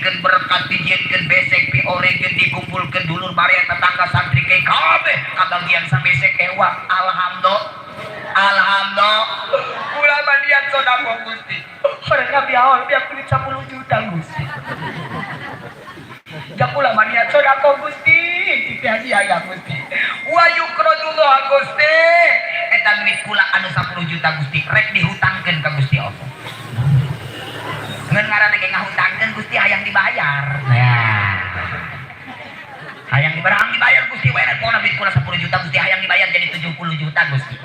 dijieunkeun berkat dijieunkeun besek pioregeun dikumpulkeun dulur barea tetangga santri ke kabeh kabagian sabesek ewa alhamdulillah ulama niat sodako Gusti mereka biawal biar kulit 10 juta Gusti jak ulama niat sodako Gusti titi aya Gusti wa yukradullah Gusti eta duit kula anu 10 juta Gusti rek dihutangkeun ka Gusti Allah ngeun ngaranna ge ngahutangkeun Gusti hayang dibayar nah hayang dibayar Gusti wae pokona duit kula 10 juta Gusti hayang dibayar jadi 70 juta Gusti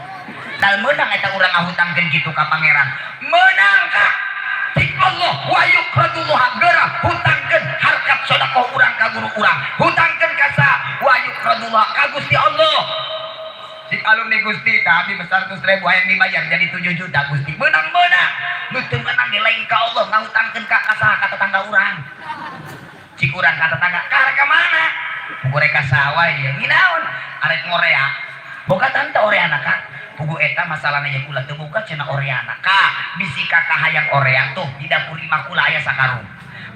dal meunang eta urang ngahutangkeun kitu ka pangeran meunang ka cik Allah wa yukradullah geura hutangkeun harkat sedekah urang ka guru urang hutangkeun ka sa wa yukradullah ka Gusti Allah cik alumni Gusti kami besar 100.000 hayang dibayar jadi 7 juta Gusti meunang-meunang nu teu meunang di lain ka Allah ngahutangkeun ka saha ka tetangga urang cik urang ka tetangga ka mana pugu rek ka sawah ieu naon arek ngorea boga tante oreana ka pugu eta masalahna ye kula teu boga cenah oreana ka bisi kakak hayang orea tuh di dapur imah kula aya sakarung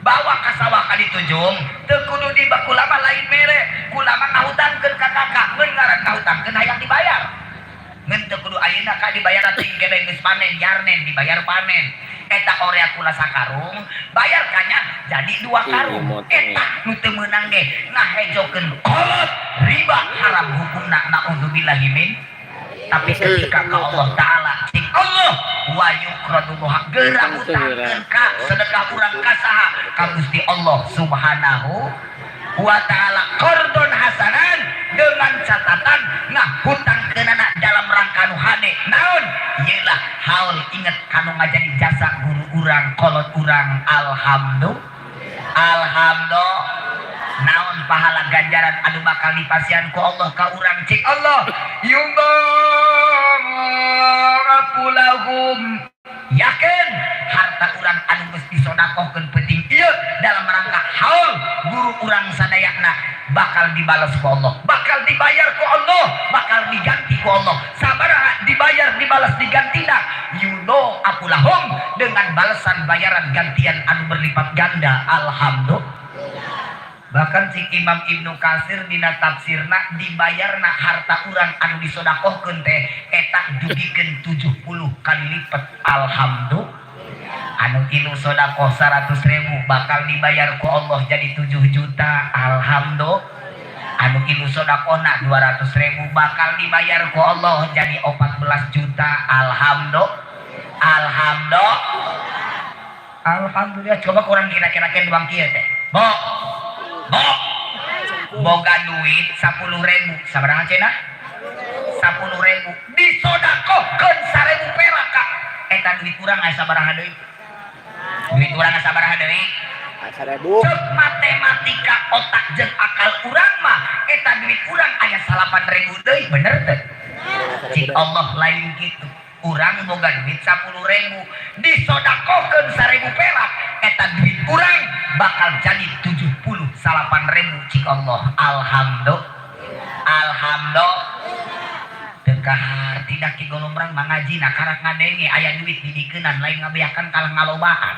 bawa ka sawah ka ditujung teu kudu di bakula mah lain mere kula mah ngahutangkeun ka kakak ngeun ngaran ngahutangkeun hayang dibayar ngeun teu kudu ayeuna ka dibayar teuing kene geus panen yarnen dibayar panen eta orea kula sakarung bayar kanya jadi 2 karung eta nu teu meunang ge ngahejokeun kolot riba haram hukumna naudzubillahi min tapi ketika ka Allah Ta'ala sing Allah wa yukradullah geura hutangkeun ka sedekah urang ka saha ka Gusti Allah Subhanahu wa Ta'ala qardon hasanan dengan catatan ngahutangkeunana dalam rangka nu hade naon yelah haul inget kanu ngajadi jasa guru urang kolot urang alhamdulillah naon pahala ganjaran anu bakal dipasihan ku Allah ka urang cik Allah yudha'afulahum yakin harta urang anu geus disodakohkeun penting ieu dalam rangka haul guru urang sadayana bakal dibales ku Allah bakal dibayar ku Allah bakal diganti ku Allah sabaraha dibayar dibalas digantina yudha'afulahum dengan balasan bayaran gantian anu berlipat ganda alhamdulillah bahkan si Imam Ibnu Katsir dina tafsirna dibayarna harta urang anu disodakohkeun teh eta dugikeun 70 kali lipat alhamdulillah anu ilu sodakoh 100.000 bakal dibayar ku Allah jadi 7 juta alhamdulillah anu ilu sodakohna 200.000 bakal dibayar ku Allah jadi 14 juta alhamdulillah coba kurang kira-kira doang kieu teh boga duit 10.000 sabaraha cenah 10.000 disodakohkeun 1.000 perak ka eta duit urang aya sabaraha deui duit urang aya sabaraha deui 1.000 cek matematika otak jeung akal urang mah eta duit urang aya 8.000 deui bener teh cik Allah lain kitu urang boga duit 10.000 disodakohkeun 1.000 perak eta duit urang bakal jadi 78.000 cik Allah alhamdulillah dekahar tidak ki golomrang mangajina karak ngadenge aya duit didikeunnan lain ngabeakan kalah ngalobaan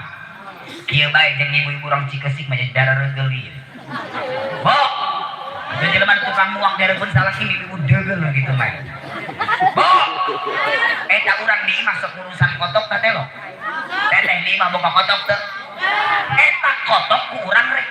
kieu bae jeung ibu-ibu urang Cikesik mah jadi darereugel ieu bo jeung jelema tukang muak dareupun salaki ibu deugel gitu mah bo eta urang di imah sok urusan kotok teh lo teteh di imah boga kotok teh eta kotok ku urang rek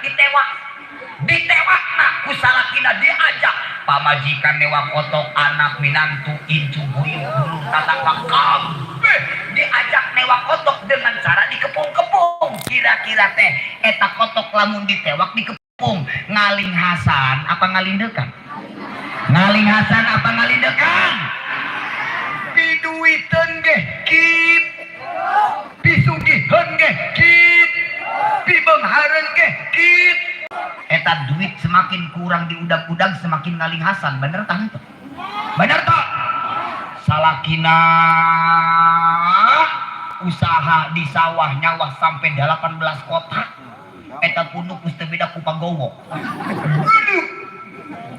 ditewakna ku salakina diajak pamajikan newa kotok anak minantu incu buyung dulur tatangga kabeh diajak newa kotok dengan cara dikepung-kepung kira-kira teh eta kotok lamun ditewak dikepung ngaling hasan apa ngalindekan piduiteun ge kit pisugiheun ge kit pibeunghareun ge kit eta duit semakin kurang diudag-udag semakin ngaling hasan bener tah henteu bener toh salakina usaha di sawah nyawah sampai 18 kotak eta punuk geus teu beda ku pagowo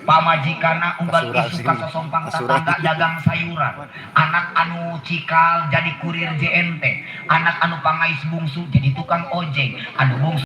pamajikana unggal isu kasosompang tetangga dagang sayuran anak anu cikal jadi kurir JNT anak anu pangais bungsu jadi tukang ojek anu bungsu